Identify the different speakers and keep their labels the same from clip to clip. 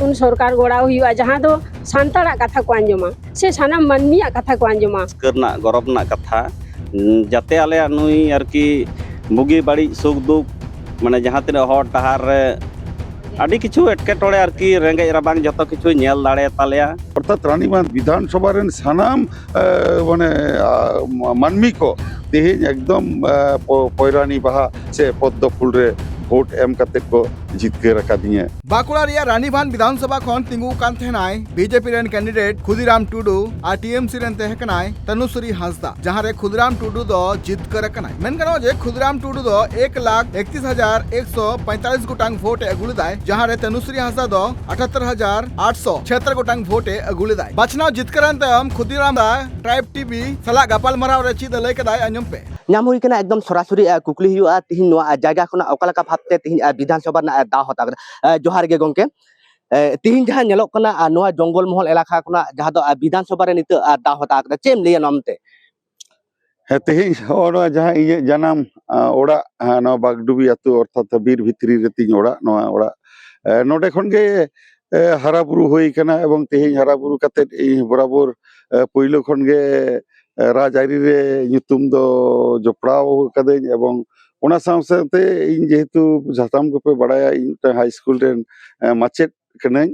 Speaker 1: नतून सरकार गड़ा हुआ जहाँ दो सानताड़ा कथा को आंजमा से सानाम मानमिया कथा को आंजमा
Speaker 2: करना गौरवना कथा जाते आले नुई आरकी बुगी बड़ी सुख दुख माने जहाँ तीन हर डहार रे आदि किछु एटकेटोड़े आरकी रेंगे राबांग जतो किछु नेल दाड़े तालेया
Speaker 3: अर्थात रानीबांध विधानसभा रेन सानाम माने मानमी को तेहेज एकदम पैरानी बहा से पद्म फूल रे भोट एम कते को जितकर रखा दिए
Speaker 4: बाकुड़ा रिया रानीबांध विधानसभा खन तिंगु कान थेनाय बीजेपी रेन कैंडिडेट खुदीराम टुडू और टीएमसी रेन तहकनाय तनुश्री हांसदा जहां रे खुदीराम टुडू दो जितकर रखनाय मेन कनो जे खुदीराम टुडू दो 1,31,145 गोटांग भोट अगुलेदाय जहां रे तनुश्री हांसदा दो 78,876 गोटांग भोट अगुलेदाय बाचनाव जितकरान तम खुदीराम दा ट्राइब टीवी सला गपाल मराव रे चिद लय कदाय अंजम पे
Speaker 5: नाम हुई कना एकदम सरासरी कुकली हुआ तिहिन नोआ जायगा खना ओकालका भाबते तिहिन विधानसभा ना दा होता जोहार गे गोंके तिहिन जहां नेलोक कना नोआ जंगल महल इलाका खना जहां दो विधानसभा रे नित दा होता चेम लेया नामते
Speaker 3: हे तेहिन ओरा जहां इये जनाम ओड़ा नो बागडुबी अतु अर्थात बीर भित्री रे तिन ओड़ा नोआ ओड़ा नोडे खन गे हराबुरु होई कना एवं तेहिन हराबुरु कते बराबर पहिलो खन गे राजआरी रे युतुम दो जोपड़ाव कदें एवं ओना साथे इन जेहेतु झाताम को पे बड़ाया इन हाई स्कूल रेन माचेट कनें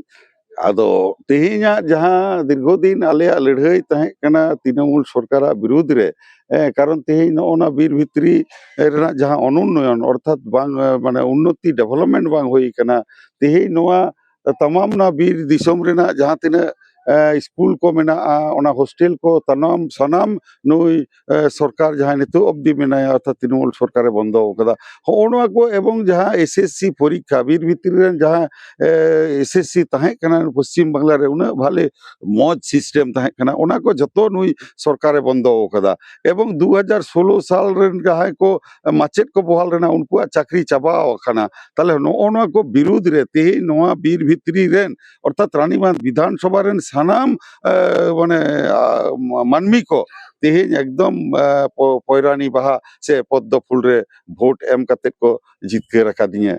Speaker 3: आदो तेहिना जहां दीर्घदिन आलेया लड़ाई तहे कना तृणमूल सरकार विरोध रे कारण तेहिन ओना बीर भित्री रेना जहां अनुन्नयन अर्थात बांग माने उन्नति डेवलपमेंट बांग होई कना तेहिन नोआ तमाम ना बीर दिसोम रेना जहां तिना स्कूल को मेना ओना हॉस्टेल को तनाम सनाम नुई सरकार जहां नितो अब्दी मेनाया अर्थात तृणमूल सरकार बंदो कदा होनवा को एवं जहां एसएससी परीक्षा बीर भित्री रेन जहां एसएससी तहे कना पश्चिम बांग्ला रे उना भाले मौज सिस्टम तहे कना ओना को जतो नुई सरकार बंदो कदा एवं 2016 साल रेन जहां को माचेट को बहाल रेना उनको चाकरी चाबाओ कना ताले नोना को विरोध रे तेहि नोआ बीर भित्री रेन अर्थात रानीबांध विधानसभा रेन सानाम माने मानमी को तेहेज एकदम पैरानी बहा से पद्म फूल रे भोट एम कते को जितके रखा दिए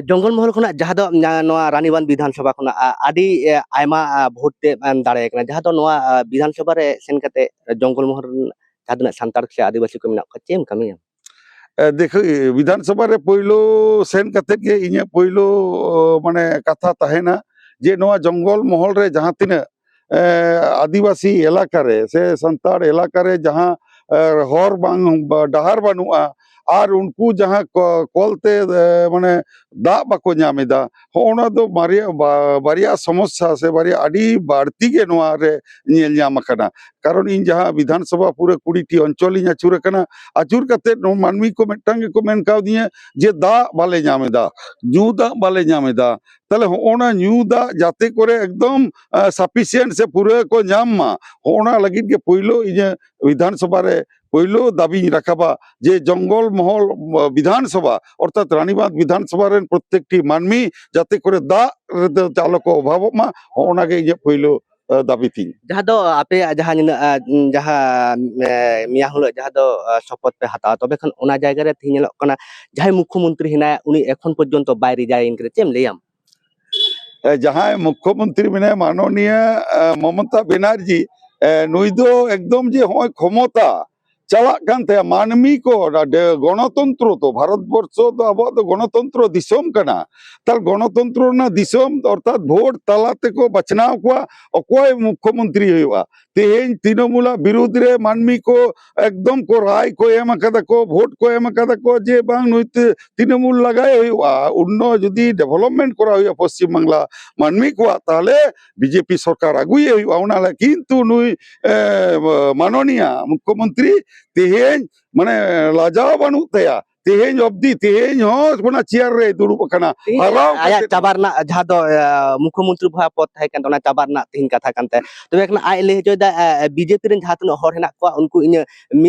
Speaker 5: जंगल महल खना जहां दो नोआ रानीबांध विधानसभा खना आदि आयमा भोट ते दाड़े कना जहां दो नोआ विधानसभा रे सेन कते जंगल महल जहां दो संतार से आदिवासी को मेना चेम कमिया
Speaker 3: देखो विधानसभा रे पहिलो सेन कते के इने पहिलो माने कथा तहेना जे नोआ जंगल महल रे जहां तिना आदिवासी इलाका रे से संतार इलाका रे जहां हर बांग डहार बानुआ और उनको जहां कलते माने दा बाको नामेदा होना दो बारिया समस्या से बारिया आडी बाड़ती के नोआ रे नेल नाम कना कारण इन जहां विधानसभा पूरे 20 टी अंचल इन आचुर कना आचुर कते नो मानमी को मेटांग को मेन काव दिए जे दा बाले नामेदा न्यू दा बाले नामेदा ताले होना न्यू दा जाते करे एकदम सफिशिएंट से पूरे को नाम मा होना लगित के पहिलो इजे विधानसभा रे पहिलो दाबी रखाबा जे जंगल महल विधानसभा अर्थात रानीबांध विधानसभा रेन प्रत्येकटी मानमी जाते करे दा चालक अभाव मा होना के इजे पहिलो दाबी थी
Speaker 5: जहां दो आपे जहां मिया हुलो जहां दो शपथ पे हता तबे खन ओना जायगा रे थिनेलो कना जहां मुख्यमंत्री हिना उनी एखन पर्यंत बाय रिजाइन करे चेम लेयाम
Speaker 3: जहां मुख्यमंत्री मेने माननीय ममता बनर्जी नुई दो एकदम जे होय क्षमता चला कानते मानमी को गणतंत्र तो भारतवर्ष तो अब गणतंत्र दिसोम कना तार गणतंत्र ना दिसोम अर्थात भोट तालाते को बचनाव को अकोय मुख्यमंत्री हुआ तेहेन तृणमूल विरोध रे मानमी को एकदम को राय को एम कदा को भोट को एम कदा को जे बांग नुई तृणमूल लगाए हुआ उन्नो जदी डेवलपमेंट करा हुआ पश्चिम बांग्ला मानमी को ताले बीजेपी सरकार आगुए हुआ उना किंतु नुई माननीय मुख्यमंत्री तेहेन माने लाजाव बानु तया तेहेन अब्दी तेहेन हो बना चेयर रे दुड़ुब कना
Speaker 5: आया चाबारना जहां दो मुख्यमंत्री भा पद थाय कान तोना चाबारना तिन कथा कानते तबे कना आइ ले जोदा बीजेपी रेन जहां तनो हर हेना को उनको इन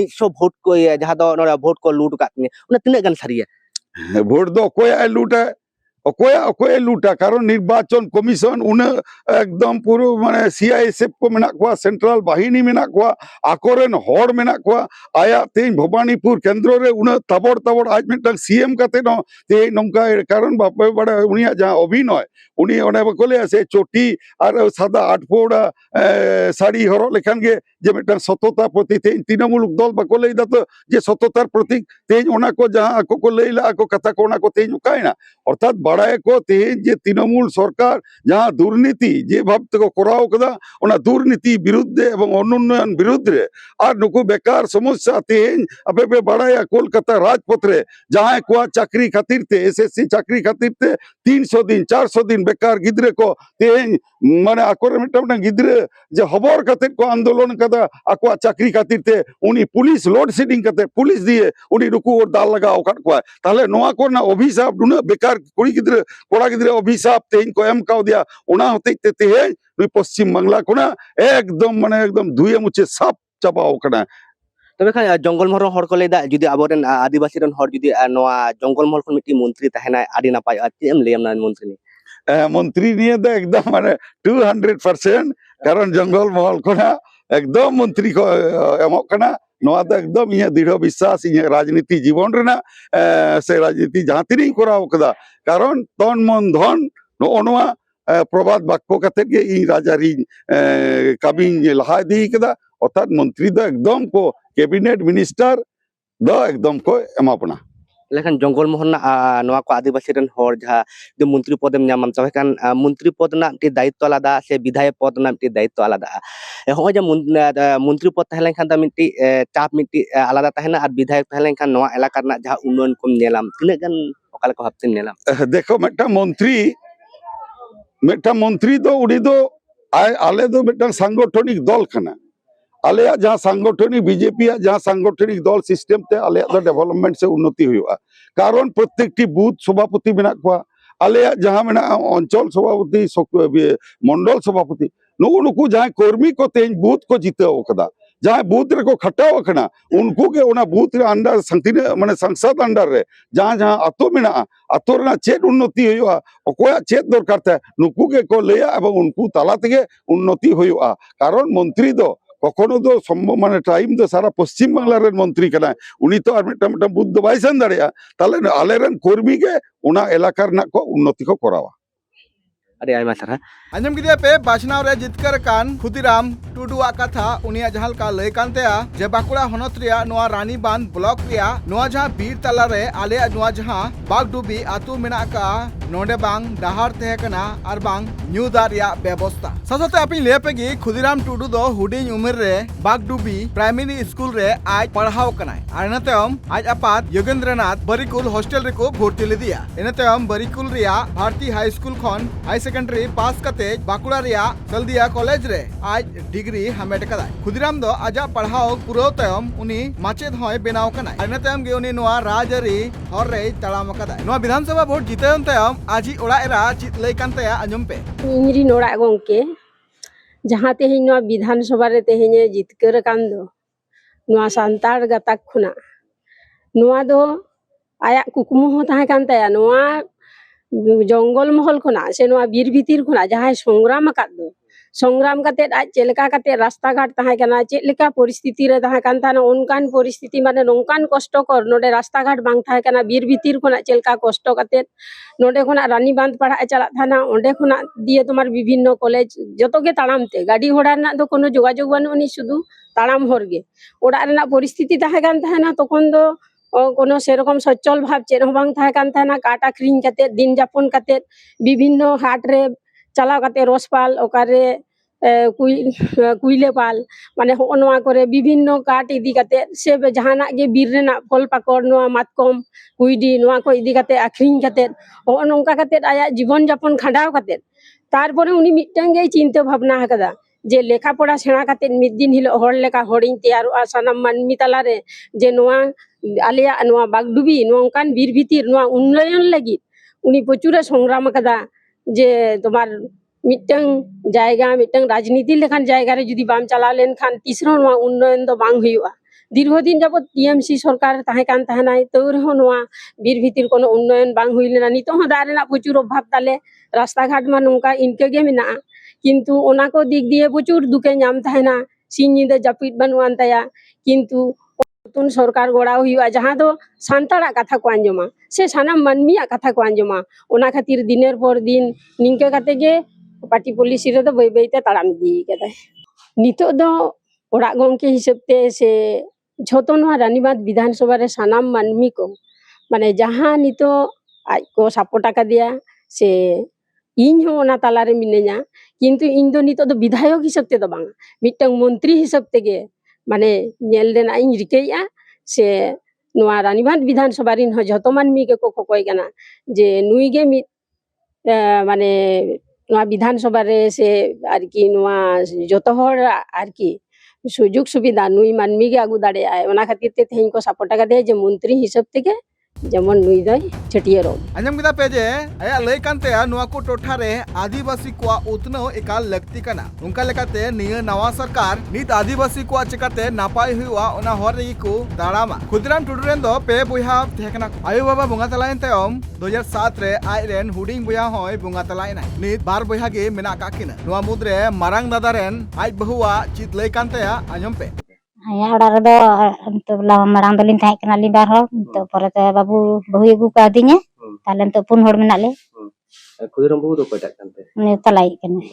Speaker 5: 100 वोट को जहां दो नोरा वोट को लूट कातनी उना तिने गन सारिया
Speaker 3: वोट दो कोय लूट অকয়ে লুটা কারণ নির্বাচন কমিশন উনা একদম পুরো মানে সিআইএসএফ को মেনা কোয়া সেন্ট্রাল বাহিনী মেনা কোয়া আকরেন হড় মেনা কোয়া আয়া তেই ভবানীপুর কেন্দ্র রে উনা তাবড় তাবড় আজ মিটাং সিএম কাতে ন তে নংকা কারণ বাপে বড় উনিয়া যা অভিনয় উনি ওনে বলে আছে চটি আর সাদা আটপোড়া শাড়ি হরো লেখান গে যে মিটাং সততা প্রতি তেই তৃণমূল দল বাকো লইদা তো যে সততার প্রতীক তেই ওনা কো যা আকো কো লইলা আকো কথা কোনা কো তেই উকাইনা অর্থাৎ বাড়ায় কো তেই যে তৃণমূল সরকার যাহা দুর্নীতি যে ভাবতে করাও কদা ওনা দুর্নীতি বিরুদ্ধে এবং অনুন্নয়ন বিরুদ্ধে আর নুকু বেকার সমস্যা তেই আপে পে বাড়ায়া কলকাতা রাজপথরে যাহাই কোয়া চাকরি খাতিরতে এসএসসি চাকরি খাতিরতে 300 দিন 400 দিন বেকার গিদ্রে কো তেই মানে আকরে মিটাম গিদ্রে যে খবর কাতে কো আন্দোলন কাদা আকোয়া চাকরি খাতিরতে উনি পুলিশ লোড শেডিং কাতে পুলিশ দিয়ে উনি নুকু ওর দাল লাগা ওকাট কোয়া তাহলে নোয়া কো না অভিশাপ নুনা বেকার কুড়ি গিদ্রে কোড়া গিদ্রে অভিশাপ তেই কো এম কাও দিয়া ওনা হতে তেই নুই পশ্চিম বাংলা কোনা একদম মানে একদম ধুয়ে মুছে সাপ চাপাও কানা
Speaker 5: তবে খান জঙ্গল মহল হড় কো লেদা যদি আবরেন আদিবাসী রেন হড় যদি নোয়া জঙ্গল মহল খন মিটি মন্ত্রী তাহেনা আদি নাপাই এম লেম না মন্ত্রী নি
Speaker 3: মন্ত্রী নিয়ে তো একদম মানে 200% কারণ জঙ্গল মহল কোনা একদম মন্ত্রী কো এমক কানা নোয়া তো একদম ইয়া দৃঢ় বিশ্বাস ইয়া রাজনীতি জীবন রেনা সে রাজনীতি যাহা তিনি করাও কদা কারণ তন মন ধন নোয়া প্রবাদ বাক্য কাতে গে ই রাজারি কাবিন লাহা দি কদা অর্থাৎ মন্ত্রী তো একদম কো ক্যাবিনেট মিনিস্টার দ একদম কো এমাপনা
Speaker 5: লেখান জঙ্গল মহল না নোয়া কো আদিবাসী রেন হড় যাহা যে মন্ত্রী পদে নামাম তবে খান মন্ত্রী পদ না টি দায়িত্ব আলাদা সে বিধায়ক পদ না টি দায়িত্ব আলাদা হয় যে মন্ত্রী পদ তাহলে খান তা মিটি চাপ মিটি আলাদা তাহেনা আর বিধায়ক তাহলে খান নোয়া এলাকার না যাহা উন্নয়ন কম নেলাম তিনা গান ওকালে কো ভাবতেন নেলাম
Speaker 3: দেখো মেটা মন্ত্রী তো উনি তো আলে তো মেটা সাংগঠনিক দল খানা আলেয়া जहां सांगठनिक बीजेपी जहां सांगठनिक दल सिस्टम ते आलेया तो डेवलपमेंट से उन्नति हुआ कारण प्रत्येकटी बूथ सभापति मेना कोआ आलेया जहां मेना अंचल सभापति मंडल सभापति नुकु जहां कर्मी को तेज बूथ को जीताओ कदा जहां बूथ रे को खटाव कना उनको के ओना बूथ रे अंडर संतिने माने संसद अंडर रे जहां जहां आतो मेना आतो रे चेत उन्नति हुआ अकोया चेत दरकार ता नुकु के को लेया एवं उनको ताला तेगे उन्नति हुआ कारण मंत्री दो কখনো তো সম্ভব মানে টাইম তো সারা পশ্চিম বাংলার মন্ত্রী কেনা উনি তো আর মিটাম বুদ্ধ বাইসান দাঁড়িয়া তাহলে আলেরেন কর্মীকে ওনা এলাকার না কো উন্নতি কো করাওয়া
Speaker 5: আরে আইমা স্যার
Speaker 4: अंजम गिदिया पे बाचनाव रे जितकर कान खुदीराम टुडुआ कथा उनिया जहाल का लय कानतेया जे बाकुड़ा हनत रिया नोआ रानी बांध ब्लॉक रिया नोआ जहां बीर तला रे आले नोआ जहां बागडुबी आतु मेना का नोडे बांग डाहार तेहकना आर बांग न्यू दार रिया व्यवस्था ससते अपनी लेपेगी खुदीराम टुडु दो हुडिंग उमेर रे बागडुबी प्राइमरी स्कूल रे आज पढ़ाव कनाय आर नतेम आज आपात योगेंद्रनाथ बरिकुल हॉस्टल रे को भर्ती ले दिया इनतेम बरिकुल रिया भारती हाई स्कूल खन हाई सेकेंडरी पास कते बाकुड़ा रिया सलदिया कॉलेज रे आज डिग्री हमेट कदाय खुदीराम दो आजा पढ़ाव पुरो तयम उनी माचेद होय बेनाव कनाय आर नतेम गे उनी नोआ राजरी हर रे तड़ाम कदाय नोआ विधानसभा वोट जितेन तयम आजी ओड़ा एरा चित लय कानतेया अंजम पे
Speaker 1: इंगरी नोड़ा गोंके जहां तेहें नोआ विधानसभा रे तेहें जितकर कान दो नोआ सांताड़ गताक खुना नोआ दो आया कुकुमु हो ताहे कान तया नोआ जंगल महल खुना से नोआ बीर भीतिर खुना जहां संग्राम काद दो संग्राम काते आज चेलका काते रास्ता घाट ताहे कना चेलका परिस्थिति रे ताहे कान थाना उनकान परिस्थिति माने नोंकान कष्ट कर नोडे रास्ता घाट बांग थाहे कना बीर भीतिर खुना चेलका कष्ट काते नोडे खुना रानी बांध पढ़ा चला थाना ओंडे खुना दिए तुम्हार विभिन्न कॉलेज जतो के ताड़ामते गाड़ी घोड़ा ना दो कोनो जोगाजोग बानुनी शुधु ताड़ाम हर गे ओड़ा रेना परिस्थिति ताहे कान थाना तखन दो कोनो सेरकम सचल भाव चेन हो बांग थाहे कान थाना काट आखरिंग काते दिन जापन काते विभिन्न हाट रे चलाव काते रसपाल ओकारे कुइले पाल माने होनवा करे विभिन्न काट इदी काते से जहाना गे बीर रेना फल पाकड़ नोआ मातकम कुइडी नोआ को इदी काते आखरिंग काते हो नोंका काते आया जीवन जापन खांडाव काते तारपरे उनी मिटटांग गे चिंता भावना हकदा जे लेखा पढ़ा सेणा काते मिद दिन हिलो हड़ लेका हड़िंग तैयारोआ सानाम मानमी तालारे जे नोआ आलिया नोआ बागडुबी नोंकान बीर भीतिर नोआ उन्नयन लगी उनी प्रचुर संग्राम कदा जे तुम्हार मिटटांग जायगा मिटटांग राजनीति लेखान जायगा रे जुदी बाम चला लेन खान तीसरा नोआ उन्नयन दो बांग हुआ দীর্ঘদিন যাবত টিএমসি সরকার তাহে কান তাহেনাই তো রেহ নোয়া বীর ভিতির কোনো উন্নয়ন বাং হুই লেনা নিতো হো দাগ রেনাᱜ প্রচুর অভাব তালে রাস্তা ঘাট মা নংকা ইনকে গে মেনাᱜᱼᱟ কিন্তু ওনা কো দিক দিয়ে প্রচুর দুকে ñam তাহেনা সিং ñিদে জাপিদ বানুয়ান তায়া কিন্তু নতুন সরকার গড়াও হুইউᱜᱼᱟ ᱡᱟᱦᱟᱸ ᱫᱚ ᱥᱟᱱᱛᱟᱲᱟᱜ ᱠᱟᱛᱷᱟ ᱠᱚ ᱟᱸᱡᱚᱢᱟ ᱥᱮ ᱥᱟᱱᱟᱢ ᱢᱟᱹᱱᱢᱤᱭᱟᱜ ᱠᱟᱛᱷᱟ ᱠᱚ ᱟᱸᱡᱚᱢᱟ ᱚᱱᱟ ᱠᱷᱟᱹᱛᱤᱨ ᱫᱤনের ᱯᱚᱨ ᱫᱤᱱ ᱱᱤᱝᱠᱟᱹ ᱠᱟᱛᱮ ᱜᱮ ᱯᱟর্টি ᱯᱚᱞᱤᱥᱤ ᱨᱮᱫᱚ ᱵᱟᱹᱭ ᱵᱟᱹᱭᱛᱮ ᱛᱟᱲᱟᱢ ᱤᱫᱤ ᱠᱟᱫᱟᱭ ᱱᱤᱛᱚᱜ ᱫᱚ ᱚᱲᱟᱜ ᱜᱚᱝᱠᱮ ᱦᱤᱥᱟᱹᱵ ᱛᱮ ᱥᱮ ᱡᱷᱚᱛᱚ ᱱᱚᱣᱟ ᱨᱟᱱᱤᱵᱟᱸᱫᱷ ᱵᱤᱫᱷᱟᱱ ᱥᱚᱵᱷᱟ ᱨᱮ ᱥᱟᱱᱟᱢ ᱢᱟᱹᱱᱢᱤ ᱠᱚ ᱢᱟᱱᱮ ᱡᱟᱦᱟᱸ ᱱᱤᱛᱚᱜ ᱟᱡ ᱠᱚ ᱥᱟᱯᱳᱨᱴ ᱟᱠᱟᱫᱮᱭᱟ ᱥᱮ ᱤᱧ ᱦᱚᱸ ᱚᱱᱟ ᱛᱟᱞᱟᱨᱮ ᱢᱤᱱᱟᱹᱧᱟ ᱠᱤᱱᱛᱩ ᱤᱧ ᱫᱚ ᱱᱤᱛᱚᱜ ᱫᱚ ᱵᱤᱫᱷᱟᱭᱚᱠ ᱦᱤᱥᱟᱹᱵ ᱛᱮᱫᱚ ᱵᱟᱝ ᱢᱤᱫᱴᱟᱝ ᱢᱚᱱᱛᱨᱤ ᱦᱤᱥᱟᱹᱵ ᱛᱮᱜᱮ ᱢᱟᱱᱮ ᱧᱮᱞ ᱨᱮᱱᱟᱜ ᱤᱧ ᱨᱤᱠᱟᱹᱭᱮᱜᱼᱟ ᱥᱮ ᱱᱚᱣᱟ ᱨᱟᱱᱤᱵᱟᱸᱫᱷ ᱵᱤᱫᱷᱟᱱ ᱥᱚᱵᱷᱟ ᱨᱤᱱ ᱦᱚᱸ ᱡᱷᱚᱛᱚ ᱢᱟᱹᱱᱢᱤ ᱜᱮᱠᱚ ᱠᱚᱠᱚᱭ ᱠᱟᱱᱟ ᱡᱮ ᱱᱩᱭ ᱜᱮ ᱢᱤᱫ ᱢᱟᱱᱮ ᱱᱚᱣᱟ ᱵᱤᱫᱷᱟᱱ ᱥᱚᱵᱷᱟ ᱨᱮ ᱥᱮ ᱟᱨᱠᱤ ᱱᱚᱣᱟ ᱡᱚᱛᱚ ᱦᱚᱲ ᱟᱨᱠᱤ সুযোগ সুবিধা নুই মানমি গে আগু দাঁড়িয়ে ওনা খাতির তে তেহেñ को সাপোর্ट আকাদে যে মন্ত্রী হিসাব থেকে যেমন নুই দই ছটিয়ারো
Speaker 4: अंजम किदा पे जे आया लय कानते नुआ को टोठा रे आदिवासी को उतनो एकाल लगती कना उनका लेकाते निया नवा सरकार नित आदिवासी को चिकाते नापाय हुआ ओना हर रे को दाड़ामा खुदराम टुडू रेन दो पे बुया थेकना आयो बाबा बुंगा तलायन तायम 2007 रे आय रेन हुडिंग बुया होय बुंगा तलायना नित बार बुया गे मेना काकिना नुआ मुद्रे मारांग दादा रेन आय बहुआ चित लय कानते अंजम पे
Speaker 6: ᱟᱭᱟ ᱚᱲᱟᱜ ᱨᱮᱫᱚ ᱱᱤᱛᱚᱜ ᱢᱟᱲᱟᱝ ᱫᱚᱞᱤᱧ ᱛᱟᱦᱮᱸ ᱠᱟᱱᱟᱞᱤᱧ ᱵᱟᱨ ᱦᱚᱲ ᱱᱤᱛᱚᱜ ᱯᱚᱨᱮᱛᱮ ᱵᱟᱹᱵᱩ ᱵᱟᱹᱦᱩᱭ ᱟᱹᱜᱩ ᱠᱟᱣᱫᱤᱧᱟ ᱛᱟᱦᱞᱮ ᱱᱤᱛᱚᱜ 4 ᱦᱚᱲ ᱢᱮᱱᱟᱜ ᱞᱮ
Speaker 5: खुदराम बाबू दो कोटाक कानते
Speaker 6: ᱩᱱᱤ ᱛᱟᱞᱟᱭᱤᱡ ᱠᱟᱱᱟᱭ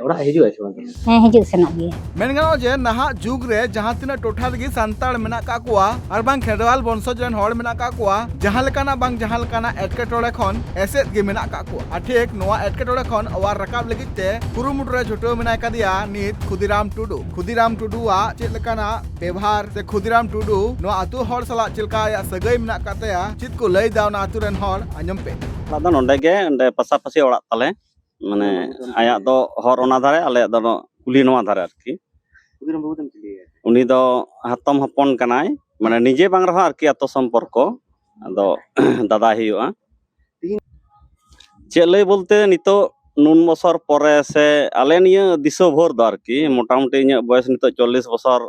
Speaker 5: ओड़ा हिजु है से
Speaker 6: ᱦᱮᱸ ᱦᱤᱡᱩᱜ ᱥᱮᱱᱚᱜ ᱜᱮᱭᱟ
Speaker 4: मेन गानो जे नहा जुग रे जहां तिना टोठा रे सांताड़ मेना का कुआ और बांग खेडवाल वंशज रेन हड़ मेना का कुआ जहां लेकाना बांग जहां लेकाना एटकेटोड़े खन एसेट गे मेना का कुआ आ ठीक नोआ एटकेटोड़े खन अवार रकाब लगित ते कुरुमुट रे झुटो मेना कदिया नित खुदीराम टुडू आ चेत लेकाना व्यवहार से खुदीराम टुडू नोआ आतु हड़ सला चिलका या सगई मेना कातेया चित को लई दावना आतु रेन हड़ अंजम पे
Speaker 2: ᱚᱲᱟᱜ ᱫᱚ ᱱᱚᱰᱮ ᱜᱮ ᱚᱸᱰᱮ ᱯᱟᱥᱟᱯᱟᱥᱤ ᱚᱲᱟᱜ ᱛᱟᱞᱮ ᱢᱟᱱᱮ ᱟᱭᱟᱜ ᱫᱚ ᱦᱚᱨ ᱚᱱᱟ ᱫᱷᱟᱨᱮ ᱟᱞᱮᱭᱟᱜ ᱫᱚ ᱠᱩᱞᱦᱤ ᱱᱚᱣᱟ ধারে আরকি
Speaker 5: खुदराम बाबू दम चलिए
Speaker 2: উনি ᱫᱚ ᱦᱟᱛᱚᱢ ᱦᱚᱯᱚᱱ ᱠᱟᱱᱟᱭ ᱢᱟᱱᱮ ᱱᱤᱡᱮ ᱵᱟᱝ ᱨᱮᱦᱚᱸ ᱟᱨᱠᱤ ᱟᱛᱚ ᱥᱚᱢᱯᱚᱨᱠᱚ ᱟᱫᱚ ᱫᱟᱫᱟ ᱦᱩᱭᱩᱜᱼᱟ ᱪᱮᱫ ᱞᱟᱹᱭ ᱵᱚᱞᱛᱮ ᱱᱤᱛᱚᱜ নুন বছর পরে সে আলে নিয়ে দিশো ভোর ᱫᱚ ᱟᱨᱠᱤ মোটামুটি ᱤᱧᱟᱹᱜ বয়স ᱱᱤᱛᱚᱜ 40 বছর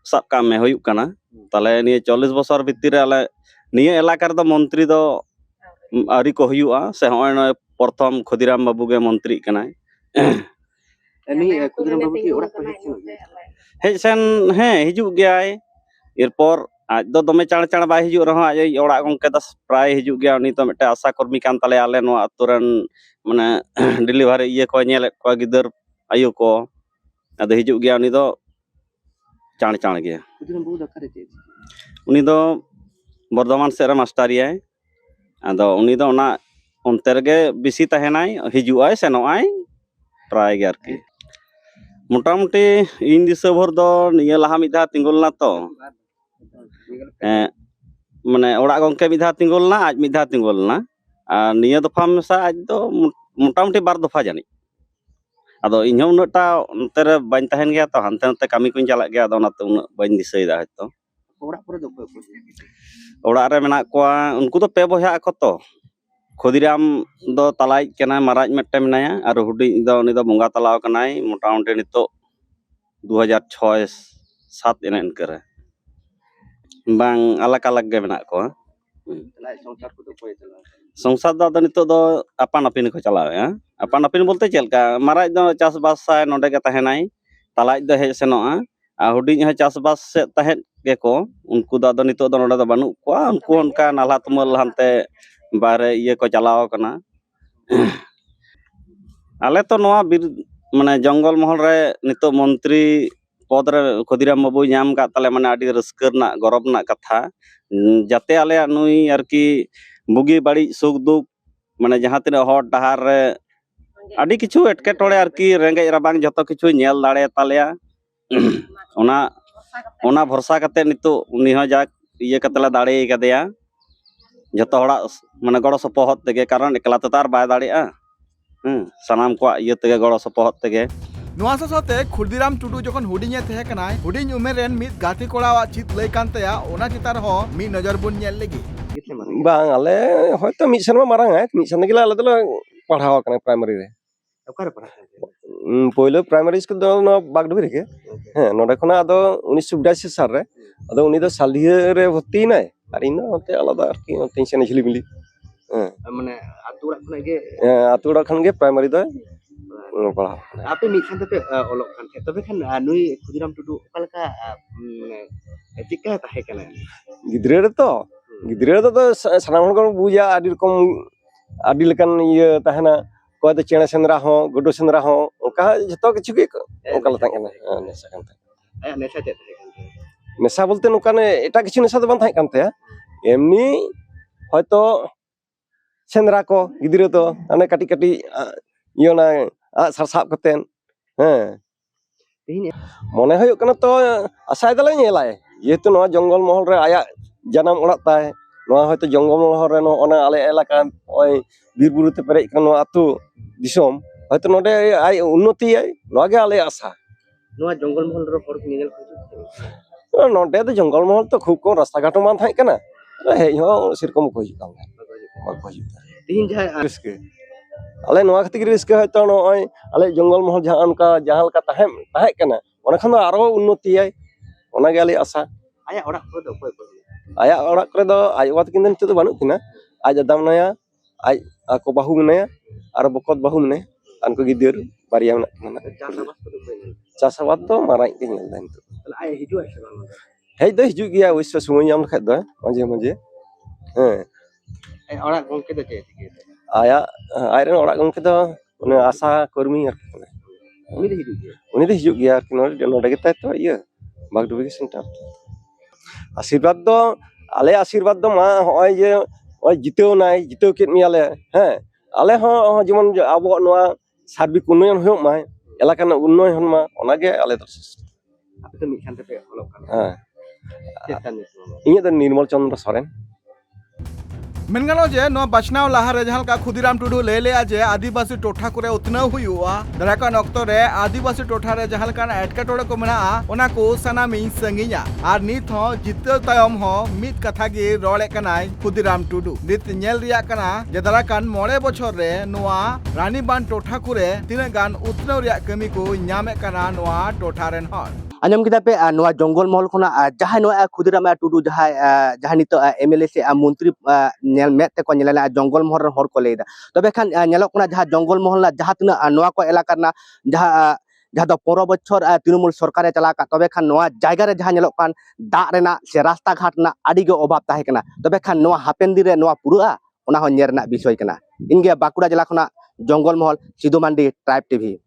Speaker 2: ᱥᱟᱵ ᱠᱟᱜ ᱢᱮ ᱦᱩᱭᱩᱜ ᱠᱟᱱᱟ ᱛᱟᱦᱞᱮ ᱱᱤᱭᱟᱹ 40 বছর ᱵᱷᱤᱛᱤᱨ ᱨᱮ ᱟᱞᱮ ᱱᱤᱭᱟᱹ ᱮᱞᱟᱠᱟ ᱨᱮᱫᱚ মন্ত্রী ᱫᱚ আরি কো হুইᱩᱜᱼᱟ ᱥᱮ ᱦᱚᱸᱜᱼᱚᱭ ᱱᱚᱭ প্রথম ক্ষুদিরাম বাবু গে মন্ত্রী কানাই
Speaker 5: नी खुदराम बाबू की ओड़ा को
Speaker 2: ᱦᱮᱡ ᱥᱮᱱ ᱦᱮᱸ ᱦᱤᱡᱩᱜ ᱜᱮᱭᱟᱭ ᱮᱨᱯᱚᱨ ᱟᱡ ᱫᱚ ᱫᱚᱢᱮ ᱪᱟᱬ ᱪᱟᱬ ᱵᱟᱭ ᱦᱤᱡᱩᱜ ᱨᱮᱦᱚᱸ ᱟᱡ ᱚᱲᱟᱜ ᱜᱚᱝᱠᱮ ᱫᱚ ᱯᱨᱟᱭ ᱦᱤᱡᱩᱜ ᱜᱮᱭᱟ ᱩᱱᱤ ᱫᱚ ᱢᱤᱫᱴᱮᱱ ᱟᱥᱟ ᱠᱚᱨᱢী ᱠᱟᱱ ᱛᱟᱞᱮᱭᱟ ᱟᱞᱮ ᱱᱚᱣᱟ ᱟᱛᱳ ᱨᱮᱱ ᱢᱟᱱᱮ ᱰᱮᱞᱤᱵᱷᱟᱨᱤ ᱤᱭᱟᱹ ᱠᱚ ᱧᱮᱞᱮᱫ ᱠᱚᱣᱟ ᱜᱤᱫᱟᱹᱨ ᱟᱭᱳ ᱠᱚ ᱟᱫᱚ ᱦᱤᱡᱩᱜ ᱜᱮᱭᱟ ᱩᱱᱤ ᱫᱚ ᱪᱟᱬ ᱪᱟᱬ ᱜᱮ
Speaker 5: खुदराम बाबू दा करे चे
Speaker 2: उनी दो बर्धमान सेट रे मास्टारियाय आदो उनी दो ओना onte rege bisi tahenai hijuai senoai pray ge arki motamuti in disa bhor do niya laha mid dha tingolna to mane orak gongke mid dha tingolna aj mid dha tingolna ar niya dofa mesa aj do motamuti bar dofa jani ado inyo unat ta onte re bain tahen gea to hante nate kami kuñ jalak gea ado onate unat bain disai da hoyto
Speaker 5: ओड़ा पर दो
Speaker 2: orak re menak koa unku do pe boya ako to Khudiram दो तलाइ कनाय माराज मिट्टे मेनाया और hoodie दो उनी दो बंगा तलाव कनाय मोटामुटी नितो 2006 7 एने इनकरे बांग अलग अलग गे मेना को
Speaker 5: संसार को तो कोई चला
Speaker 2: संसार दो नितो दो अपन अपिन को चलावे अपन अपिन बोलते चलका माराज दो चास बास साय नोडे के तहेनाय तलाइ दो हे सेनोआ आ हुडी ह चास बास से तहेन गे को उनको दो नितो दो नोडे दो बानु को उनको उनका नाला तुमल हनते बारे ये को चलाव कना आले तो नोआ बिर माने जंगल महल रे नितो मंत्री पद रे खुदीराम बाबू नाम का ताले माने आडी रस्कर ना गौरव ना कथा जाते आले नुई आरकी बुगी बाड़ी सुख दुख माने जहां तिना हर डहार रे आडी किछु एटके टोड़े आरकी रेंगे राबांग जतो किछु नेल दाड़े तालेया ओना भरसा कते नितो उनी ह जा ये कतला दाड़े कदेया जतो हड़ा माने गड़ो सपोहत तेगे कारण एकला तो तार बाय दाड़ेया सनाम को ये तेगे गड़ो सपोहत तेगे
Speaker 4: नुआ साथे खुदीराम टुडू जखन हुडिंगे तहे कनाय हुडिंग उमेर रेन मित गाती कोड़ावा चित लय कानतेया ओना चितार हो मी नजर बुन नेल लेगी
Speaker 7: bang ale hoyto mid serma marang mid sana gila ale dolo padhaw kana primary re
Speaker 5: ओकर पर
Speaker 7: ᱯᱳᱭᱞᱳ ᱯᱨᱟᱭᱢᱟᱨᱤ ᱥᱠᱩᱞ ᱫᱚ ᱱᱚᱣᱟ ᱵᱟᱜᱰᱩᱵᱤ ᱨᱮᱜᱮ ᱦᱮᱸ ᱱᱚᱰᱮ ᱠᱷᱚᱱᱟᱜ ᱟᱫᱚ 1982 ᱥᱟᱞ ᱨᱮ ᱟᱫᱚ ᱩᱱᱤ ᱫᱚ ᱥᱟᱞᱰᱤᱦᱟᱹ ᱨᱮ ᱵᱷᱚᱨᱛᱤᱭᱮᱱᱟᱭ ᱟᱨ ᱤᱧ ᱫᱚ ᱚᱱᱛᱮ ᱟᱞᱟᱫᱟ ᱟᱨᱠᱤ ᱚᱱᱛᱮᱧ ᱥᱮᱱ ᱡᱷᱤᱞᱤᱢᱤᱞᱤ ᱦᱮᱸ
Speaker 5: ᱢᱟᱱᱮ ᱟᱛᱳ ᱚᱲᱟᱜ ᱠᱷᱚᱱᱟᱜ ᱜᱮ
Speaker 7: ᱟᱛᱳ ᱚᱲᱟᱜ ᱠᱷᱚᱱ ᱜᱮ ᱯᱨᱟᱭᱢᱟᱨᱤ ᱫᱚ ᱯᱟᱲᱦᱟᱣ ᱠᱟᱱᱟ
Speaker 5: ᱟᱯᱮ ᱢᱤᱫ ᱥᱟᱶ ᱛᱮᱯᱮ ᱚᱞᱚᱜ ᱠᱟᱱ ᱛᱟᱦᱮᱸᱫ ᱛᱚᱵᱮ ᱠᱷᱟᱱ ᱱᱩᱭ ᱠᱷᱩᱫᱤᱨᱟᱢ ᱴᱩᱰᱩ ᱚᱠᱟ ᱞᱮᱠᱟ ᱢᱟᱱᱮ ᱪᱮᱫᱠᱟᱭ ᱛᱟᱦᱮᱸ ᱠᱟᱱᱟ
Speaker 7: ᱜᱤᱫᱽᱨᱟᱹ ᱨᱮᱛᱚ ᱥᱟᱱᱟᱢ ᱦᱚᱲ ᱠᱚ ᱵᱩᱡᱟ ᱟᱹᱰᱤ ᱨᱚᱠᱚᱢ ᱟᱹᱰᱤ ᱞᱮᱠᱟᱱ ᱤᱭᱟᱹ ᱛᱟᱦᱮᱱᱟ ᱚᱠᱚᱭ ᱫᱚ ᱪᱮᱬᱮ ᱥᱮᱸᱫᱽᱨᱟ ᱦᱚᱸ ᱜᱩᱰᱩ ᱥᱮᱸᱫᱽᱨᱟ ᱦᱚᱸ ᱚᱱᱠᱟ ᱡᱷᱚᱛᱚ ᱠᱤᱪᱷᱩ ᱜᱮ ᱚᱱᱠᱟ ᱞᱮ ᱛᱟᱦᱮᱸ ᱠᱟᱱᱟ ᱱᱮᱥᱟ ᱠᱟᱱ ᱛᱟᱦᱮᱸ
Speaker 5: ᱟᱭᱟᱜ ᱱᱮᱥᱟ ᱪᱮᱫ ᱛᱟᱦᱮᱸ ᱠᱟᱱ ᱛᱟᱭᱟ
Speaker 7: ᱱᱮᱥᱟ ᱵᱚᱞᱛᱮ ᱱᱚᱝᱠᱟᱱ ᱮᱴᱟᱜ ᱠᱤᱪᱷᱩ ᱱᱮᱥᱟ ᱫᱚ ᱵᱟᱝ ᱛᱟᱦᱮᱸ ᱠᱟᱱ ᱛᱟᱭᱟ ᱮᱢᱱᱤ ᱦᱚᱭᱛᱚ ᱥᱮᱸᱫᱽᱨᱟ ᱠᱚ ᱜᱤᱫᱽᱨᱟᱹ ᱫᱚ ᱦᱟᱱᱮ ᱠᱟᱹᱴᱤᱡ ᱠᱟᱹᱴᱤᱡ ᱤᱭᱟᱹ ᱚᱱᱟ ᱟᱸᱜᱼᱥᱟᱨ ᱥᱟᱵ ᱠᱟᱛᱮᱫ ᱦᱮᱸ
Speaker 5: ᱛᱮᱦᱮᱧ
Speaker 7: ᱢᱚᱱᱮ ᱦᱩᱭᱩᱜ ᱠᱟᱱᱟ ᱛᱚ ᱟᱥᱟᱭ ᱫᱟᱞᱮ ᱧᱮᱞᱟᱭ ᱡᱮᱦᱮᱛᱩ ᱱᱚᱣᱟ ᱡᱚᱝᱜᱚᱞ ᱢᱚᱦᱚᱞ ᱨᱮ ᱟᱭᱟᱜ ᱡᱟᱱᱟᱢ ᱚᱲᱟᱜ ᱛᱟᱭ ᱱᱚᱣᱟ ᱦᱚᱭᱛᱚ ᱡᱚᱝᱜᱚᱞ ᱢᱚᱦᱚᱞ ᱨᱮ ᱱᱚᱜᱼᱚ ᱟᱞᱮ ᱮᱞᱟᱠᱟ ᱱᱚᱜᱼᱚᱭ ᱵᱤᱨ ᱵᱩᱨᱩ te ᱯᱮᱨᱮᱡ ᱟᱠᱟᱱ ᱱᱚᱣᱟ ᱟᱹᱛᱩ ᱫᱤᱥᱚᱢ ᱦᱚᱭᱛᱚ ᱱᱚᱰᱮ ᱟᱡ ᱩन्नᱚᱛᱤᱭᱟᱭ ᱱᱚᱣᱟ ᱜᱮ ᱟᱞᱮᱭᱟᱜ ᱟᱥᱟ
Speaker 5: ᱱᱚᱣᱟ ᱡᱚᱝᱜᱚᱞ ᱢᱚᱦᱚᱞ ᱨᱮ ᱦᱚᱲ ᱧᱮᱧᱮᱞ ᱠᱚ ᱦᱤᱡᱩᱜ
Speaker 7: ᱱᱚᱰᱮ ᱫᱚ ᱡᱚᱝᱜᱚᱞ ᱢᱚᱦᱚᱞ ᱛᱚ ᱠᱷᱩᱵ ᱠᱚᱢ ᱨᱟᱥᱛᱟ ᱜᱷᱟᱴ ᱦᱚᱸ ᱵᱟᱝ ᱛᱟᱦᱮᱸ ᱠᱟᱱᱟ ᱦᱮᱡ ᱦᱚᱸ ᱥᱮᱨᱚᱠᱚᱢ ᱠᱚ ᱦᱤᱡᱩᱜ ᱠᱟᱱ ᱛᱟᱦᱮᱸᱫ ᱵᱟᱠᱚ ᱦᱤᱡᱩᱜ ᱛᱟᱦᱮᱸᱫ
Speaker 5: ᱛᱮᱦᱮᱧ ᱡᱟᱦᱟᱸ
Speaker 7: ᱨᱟᱹᱥᱠᱟᱹ ᱟᱞᱮ ᱱᱚᱣᱟ ᱠᱷᱟᱹᱛᱤᱨ ᱜᱮ ᱨᱟᱹᱥᱠᱟᱹ ᱦᱚᱭᱛᱚ ᱱᱚᱜᱼᱚᱭ ᱟᱞᱮ ᱡᱚᱝᱜᱚᱞ ᱢᱚᱦᱚᱞ ᱡᱟᱦᱟᱸ ᱞᱮᱠᱟ ᱛᱟᱦᱮᱸ ᱠᱟᱱᱟ ᱚᱱᱟ ᱠᱷᱚᱱ ᱫᱚ ᱟᱨᱚ ᱩन्नᱚᱛᱤᱭᱟᱭ ᱚᱱᱟᱜᱮ ᱟᱞᱮᱭᱟᱜ ᱟᱥᱟ
Speaker 5: ᱟᱭᱟᱜ ᱚᱲᱟᱜ ᱠᱚᱨᱮ ᱫᱚ ᱚᱠᱚᱭ
Speaker 7: ᱟᱭᱟᱜ ᱚᱲᱟᱜ ᱠᱚᱨᱮ ᱫᱚ ᱟᱡ ᱵᱟᱵᱟ ᱛᱟᱹᱠᱤᱱ ᱫᱚ ᱱᱤᱛᱚᱜ ᱫᱚ ᱵᱟᱹᱱᱩᱜ ᱠᱤᱱᱟ ᱟᱡ ᱫᱟᱫᱟ ᱢᱮᱱᱟᱭᱟ ᱟᱡ ᱟᱠᱚ ᱵᱟᱹᱦᱩ ᱢᱮᱱᱟᱭᱟ ᱟᱨ ᱵᱚᱠᱚᱛ ᱵᱟᱹᱦᱩ ᱢᱮᱱᱟᱭᱟ ᱟᱨ ᱩᱱᱠᱩ ᱜᱤᱫᱟᱹᱨ ᱵᱟᱨᱭᱟ ᱢᱮᱱᱟᱜ ᱠᱤᱱᱟ
Speaker 5: ᱪᱟᱥ ᱟᱵᱟᱫ ᱠᱚᱫᱚ ᱚᱠᱚᱭ ᱧᱮᱞ
Speaker 7: ᱪᱟᱥ ᱟᱵᱟᱫ ᱫᱚ ᱢᱟᱨᱟᱝ ᱜᱮ ᱧᱮᱞ ᱮᱫᱟ ᱱᱤᱛᱚᱜ
Speaker 5: ᱛᱟᱦᱞᱮ ᱟᱡ ᱦᱤᱡᱩᱜ ᱟᱭ ᱥᱮ ᱵᱟᱝ
Speaker 7: ᱦᱮᱡ ᱫᱚ ᱦᱤᱡᱩᱜ ᱜᱮᱭᱟ ᱚᱵᱚᱥᱥᱳᱭ ᱥᱚᱢᱚᱭ ᱧᱟᱢ ᱞᱮᱠᱷᱟᱡ ᱫᱚ ᱢᱟᱡᱷᱮ ᱢᱟᱡᱷᱮ ᱦᱮᱸ
Speaker 5: ᱟᱭᱟᱜ ᱚᱲᱟᱜ ᱜᱚᱝᱠᱮ ᱫᱚ ᱪᱮᱫ ᱪᱤᱠᱟᱹᱭ
Speaker 7: ᱟᱡᱨᱮᱱ ᱚᱲᱟᱜ ᱜᱚᱝᱠᱮ ᱫᱚ ᱟᱥᱟ ᱠᱚᱨᱢᱤ ᱟᱨᱠᱤ
Speaker 5: ᱩᱱᱤ ᱫᱚ ᱦᱤᱡᱩᱜ ᱜᱮᱭᱟ
Speaker 7: ᱩᱱᱤ ᱫᱚ ᱦᱤᱡᱩᱜ ᱜᱮᱭᱟ ᱟᱨᱠᱤ ᱱᱚᱰᱮ ᱜᱮᱛᱟᱭ ᱛᱚ ᱤᱭᱟᱹ ᱵᱟᱜᱰᱩᱵᱤ ᱥᱮᱱᱴᱟᱨ ᱟᱥᱤᱨᱵᱟᱫᱽ ᱫᱚ ᱟᱞᱮᱭᱟᱜ ᱟᱥᱤᱨᱵᱟᱫᱽ ᱫᱚ ᱢᱟ ᱦᱚᱸᱜᱼᱚᱭ ᱡᱮ ᱱᱚᱜᱼᱚᱭ ᱡᱤᱛᱟᱹᱣ ᱠᱮᱫ ᱢᱮᱭᱟᱞᱮ ᱦᱮᱸ ᱟᱞᱮ ᱦᱚᱸ ᱡᱮᱢᱚᱱ ᱟᱵᱚᱣᱟᱜ ᱱᱚᱣᱟ ᱥᱟᱨᱵᱤᱠ ᱩন্নয়ন ᱦᱩᱭᱩᱜ ᱢᱟ ᱮᱞᱟᱠᱟ ᱨᱮᱱᱟᱜ ᱩন্নয়ন ᱢᱟ ᱚᱱᱟᱜᱮ ᱟᱞᱮ ᱫᱚ
Speaker 5: ᱟᱯᱮ ᱫᱚ ᱢᱤᱫ ᱥᱟᱶ ᱛᱮᱯᱮ ᱚᱞᱚᱜ ᱠᱟᱱᱟ
Speaker 7: ᱦᱮᱸ
Speaker 5: ᱪᱮᱫ ᱛᱟᱢ ᱧᱩᱛᱩᱢ
Speaker 7: ᱤᱧᱟᱹᱜ ᱫᱚ ᱱᱤᱨᱢᱚᱞ ᱪᱚᱱᱫᱨᱚ ᱥᱚᱨᱮᱱ
Speaker 4: ᱢᱮᱱ ᱜᱟᱱᱚᱜᱼᱟ ᱡᱮ ᱱᱚᱣᱟ ᱵᱟᱪᱷᱱᱟᱣ ᱞᱟᱦᱟᱨᱮ ᱡᱟᱦᱟᱸ ᱞᱮᱠᱟ ᱠᱷᱩᱫᱤᱨᱟᱢ ᱴᱩᱰᱩ ᱞᱟᱹᱭ ᱞᱮᱜᱼᱟ ᱡᱮ ᱟᱹᱫᱤᱵᱟᱹᱥᱤ ᱴᱚᱴᱷᱟ ᱠᱚᱨᱮ ᱩᱛᱱᱟᱹᱣ ᱦᱩᱭᱩᱜᱼᱟ ᱫᱟᱨᱟᱭᱠᱟᱱ ᱚᱠᱛᱚ ᱨᱮ ᱟᱹᱫᱤᱵᱟᱹᱥᱤ ᱴᱚᱴᱷᱟ ᱨᱮ ᱡᱟᱦᱟᱸ ᱞᱮᱠᱟᱱ ᱮᱴᱠᱮᱴᱚᱬᱮ ᱠᱚ ᱢᱮᱱᱟᱜᱼᱟ ᱚᱱᱟ ᱠᱚ ᱥᱟᱱᱟᱢᱤᱧ ᱥᱟᱺᱜᱤᱧᱟ ᱟᱨ ᱱᱤᱛ ᱦᱚᱸ ᱡᱤᱛᱟᱹᱣ ᱛᱟᱭᱚᱢ ᱦᱚᱸ ᱢᱤᱫ ᱠᱟᱛᱷᱟ ᱜᱮ ᱨᱚᱲᱮᱫ ᱠᱟᱱᱟᱭ ᱠᱷᱩᱫᱤᱨᱟᱢ ᱴᱩᱰᱩ ᱱᱤᱛ ᱧᱮᱞ ᱨᱮᱭᱟᱜ ᱠᱟᱱᱟ ᱡᱮ ᱫᱟᱨᱟᱭᱠᱟᱱ 9 ᱵᱚᱪᱷᱚᱨ ᱨᱮ ᱱᱚᱣᱟ ᱨᱟᱱᱤᱵᱟᱸᱫᱷ ᱴᱚᱴᱷᱟ ᱠᱚᱨᱮ ᱛᱤᱱᱟᱹᱜ ᱜᱟᱱ ᱩᱛᱱᱟᱹᱣ ᱨᱮᱭᱟᱜ ᱠᱟᱹᱢᱤ ᱠᱚ ᱧᱟᱢᱮᱫ ᱠᱟᱱᱟ ᱱᱚᱣᱟ ᱴᱚᱴᱷᱟ ᱨᱮᱱ ᱦᱚᱲ
Speaker 5: ᱟᱸᱡᱚᱢ ᱠᱮᱫᱟ ᱯᱮ ᱱᱚᱣᱟ ᱡᱚᱝᱜᱚᱞ ᱢᱚᱦᱚᱞ ᱠᱷᱚᱱᱟᱜ ᱡᱟᱦᱟᱸᱭ ᱱᱚᱣᱟ ᱠᱷᱩᱫᱤᱨᱟᱢ ᱴᱩᱰᱩ ᱡᱟᱦᱟᱸᱭ ᱱᱤᱛᱚᱜ ᱮᱢᱮᱞᱮ ᱥᱮ ᱢᱚᱱᱛᱨᱤ ᱧᱮᱞ ᱢᱮᱫ ᱛᱮᱠᱚ ᱧᱮᱞᱮᱱᱟ ᱡᱚᱝᱜᱚᱞ ᱢᱚᱦᱚᱞ ᱨᱮᱱ ᱦᱚᱲ ᱠᱚ ᱞᱟᱹᱭᱫᱟ ᱛᱚᱵᱮ ᱠᱷᱟᱱ ᱧᱮᱞᱚᱜ ᱠᱟᱱᱟ ᱡᱟᱦᱟᱸ ᱡᱚᱝᱜᱚᱞ ᱢᱚᱦᱚᱞ ᱨᱮᱱᱟᱜ ᱡᱟᱦᱟᱸ ᱛᱤᱱᱟᱹᱜ ᱱᱚᱣᱟ ᱠᱚ ᱮᱞᱟᱠᱟ ᱨᱮᱱᱟᱜ ᱡᱟᱦᱟᱸ ᱫᱚ 15 ᱵᱚᱪᱷᱚᱨ ᱛᱨᱤᱱᱢᱩᱞ ᱥᱚᱨᱠᱟᱨᱮ ᱪᱟᱞᱟᱣ ᱟᱠᱟᱫ ᱛᱚᱵᱮ ᱠᱷᱟᱱ ᱱᱚᱣᱟ ᱡᱟᱭᱜᱟ ᱨᱮ ᱡᱟᱦᱟᱸ ᱧᱮᱞᱚᱜ ᱠᱟᱱ ᱫᱟᱜ ᱨᱮᱱᱟᱜ ᱥᱮ ᱨᱟᱥᱛᱟ ᱜᱷᱟᱴ ᱨᱮᱱᱟᱜ ᱟᱹᱰᱤ ᱜᱮ ᱚᱵᱷᱟᱵ ᱛᱟᱦᱮᱸ ᱠᱟᱱᱟ ᱛᱚᱵᱮ ᱠᱷᱟᱱ ᱱᱚᱣᱟ ᱦᱟᱯᱮᱱ ᱫᱤᱱ ᱨᱮ ᱱᱚᱣᱟ ᱯᱩᱨᱟᱹᱜᱼᱟ ᱚᱱᱟ ᱦᱚᱸ ᱧᱮᱞ ᱨᱮᱱᱟᱜ ᱵᱤᱥᱚᱭ ᱠᱟᱱᱟ ᱤᱧᱜᱮ ᱵᱟᱸᱠᱩᱲᱟ ᱡᱮᱞᱟ ᱠᱷᱚᱱᱟᱜ ᱡᱚᱝᱜᱚᱞ ᱢᱚᱦᱚᱞ ᱥᱤᱫᱷᱩ ᱢᱟᱱᱰᱤ ᱴᱨᱟᱭᱤᱵ ᱴᱤᱵᱷᱤ